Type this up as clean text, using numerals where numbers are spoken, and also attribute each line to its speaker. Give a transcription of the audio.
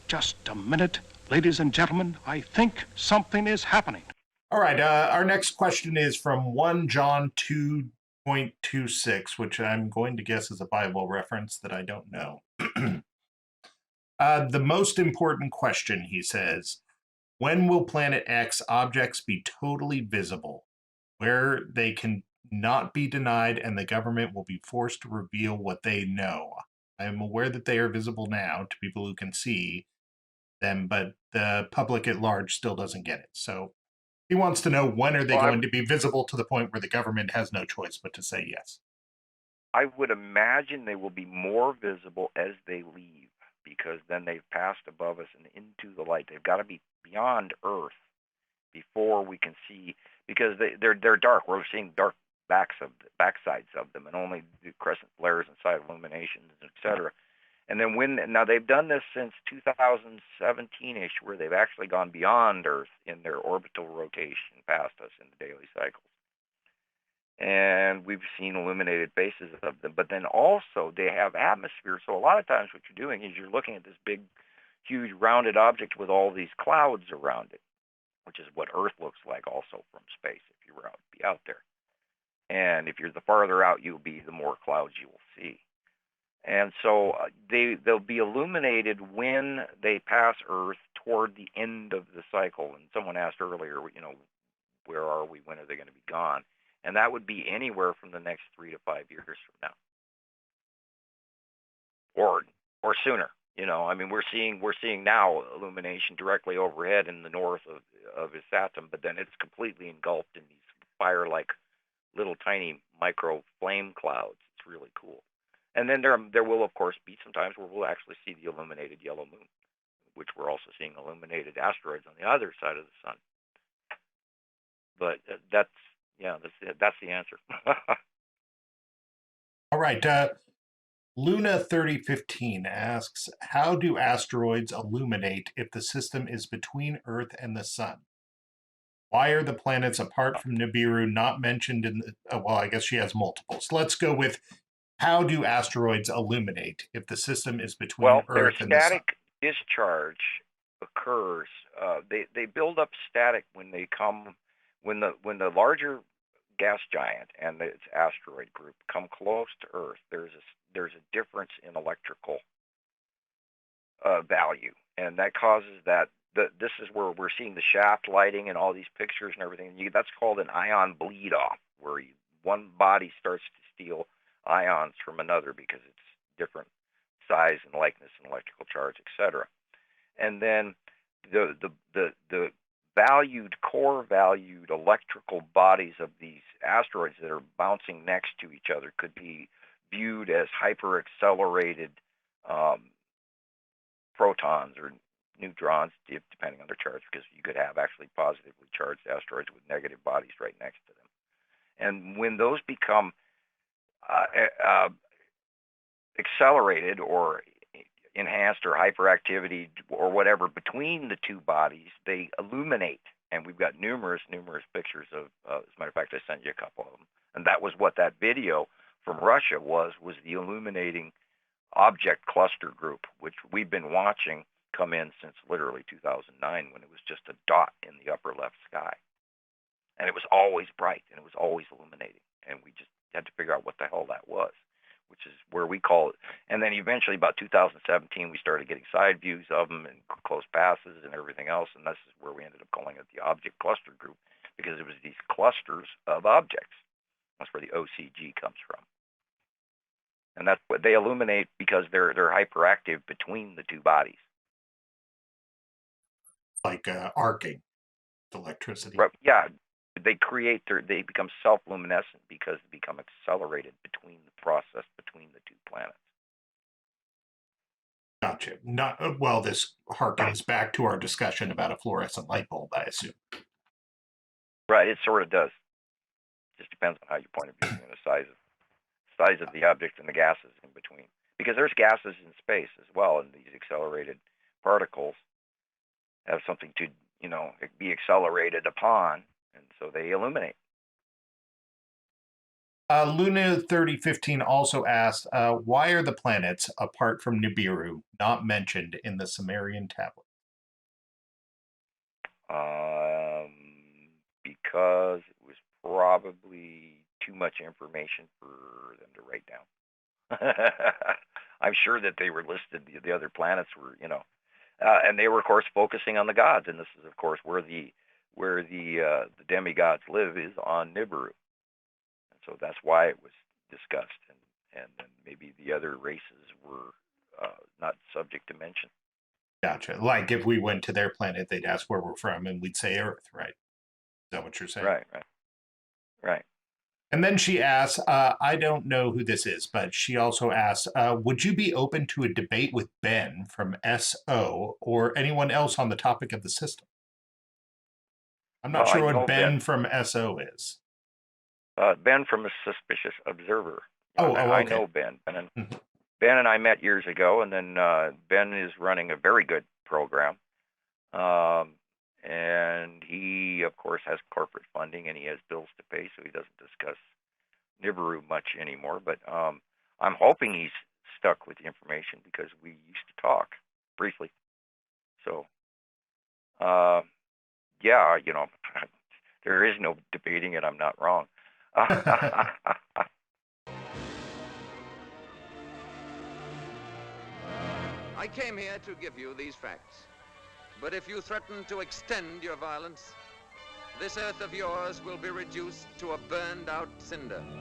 Speaker 1: Just a minute, ladies and gentlemen. I think something is happening.
Speaker 2: All right. Our next question is from 1 John 2.26, which I'm going to guess is a Bible reference that I don't know. The most important question, he says, when will Planet X objects be totally visible, where they can not be denied and the government will be forced to reveal what they know? I am aware that they are visible now to people who can see them, but the public at large still doesn't get it. So he wants to know, when are they going to be visible to the point where the government has no choice but to say yes?
Speaker 3: I would imagine they will be more visible as they leave, because then they've passed above us and into the light. They've got to be beyond Earth before we can see, because they're dark. We're seeing dark backsides of them, and only the crescent flares and side illuminations, etc. And then now they've done this since 2017-ish, where they've actually gone beyond Earth in their orbital rotation past us in the daily cycles. And we've seen illuminated faces of them. But then also they have atmosphere. So a lot of times what you're doing is you're looking at this big, huge rounded object with all these clouds around it, which is what Earth looks like also from space if you were be out there. And if you're the farther out you'll be, the more clouds you will see. And so they'll be illuminated when they pass Earth toward the end of the cycle. And someone asked earlier, where are we? When are they going to be gone? And that would be anywhere from the next 3 to 5 years from now, or sooner. I mean, we're seeing now illumination directly overhead in the north of Isatum, but then it's completely engulfed in these fire-like little tiny micro flame clouds. It's really cool. And then there will, of course, be some times where we'll actually see the illuminated yellow moon, which we're also seeing illuminated asteroids on the other side of the sun. But that's the answer.
Speaker 2: All right. Luna 3015 asks, how do asteroids illuminate if the system is between Earth and the sun? Why are the planets apart from Nibiru not mentioned in the... well, I guess she has multiples. Let's go with, how do asteroids illuminate if the system is between Earth and the sun?
Speaker 3: Their static discharge occurs. They build up static when they come, when the larger gas giant and its asteroid group come close to Earth. There's a difference in electrical value, and that causes that. This is where we're seeing the shaft lighting and all these pictures and everything. That's called an ion bleed off, where one body starts to steal ions from another because it's different size and likeness and electrical charge, etc. And then the core valued electrical bodies of these asteroids that are bouncing next to each other could be viewed as hyper accelerated protons or neutrons, depending on their charge, because you could have actually positively charged asteroids with negative bodies right next to them. And when those become accelerated or enhanced or hyperactivity or whatever between the two bodies, they illuminate. And we've got numerous pictures of, as a matter of fact, I sent you a couple of them. And that was what that video from Russia was the illuminating object cluster group, which we've been watching come in since literally 2009, when it was just a dot in the upper left sky. And it was always bright, and it was always illuminating. And we just had to figure out what the hell that was, which is where we call it. And then eventually, about 2017, we started getting side views of them and close passes and everything else. And this is where we ended up calling it the object cluster group, because it was these clusters of objects. That's where the OCG comes from. And that's what they illuminate, because they're hyperactive between the two bodies.
Speaker 2: Like arcing electricity.
Speaker 3: Right. Yeah. They become self-luminescent because they become accelerated between the process between the two planets.
Speaker 2: Gotcha. Well, this harkens back to our discussion about a fluorescent light bulb, I assume.
Speaker 3: Right. It sort of does. Just depends on how you point of view and the size of the object and the gases in between. Because there's gases in space as well, and these accelerated particles have something to, be accelerated upon, and so they illuminate.
Speaker 2: Luna 3015 also asked, why are the planets, apart from Nibiru, not mentioned in the Sumerian tablet?
Speaker 3: Because it was probably too much information for them to write down. I'm sure that they were listed. The other planets were, and they were, of course, focusing on the gods. And this is, of course, where the demigods live is on Nibiru, and so that's why it was discussed. And then maybe the other races were not subject to mention.
Speaker 2: Gotcha. Like if we went to their planet, they'd ask where we're from, and we'd say Earth, right? Is that what you're saying?
Speaker 3: Right.
Speaker 2: And then she asks, I don't know who this is, but she also asks, would you be open to a debate with Ben from SO or anyone else on the topic of the system? I'm not sure what Ben from SO is.
Speaker 3: Ben from a Suspicious Observer.
Speaker 2: Okay.
Speaker 3: I know Ben. Ben and I met years ago, and then Ben is running a very good program. And he, of course, has corporate funding, and he has bills to pay, so he doesn't discuss Nibiru much anymore. But I'm hoping he's stuck with the information because we used to talk briefly. So, yeah, there is no debating it. I'm not wrong.
Speaker 4: I came here to give you these facts. But if you threaten to extend your violence, this Earth of yours will be reduced to a burned-out cinder.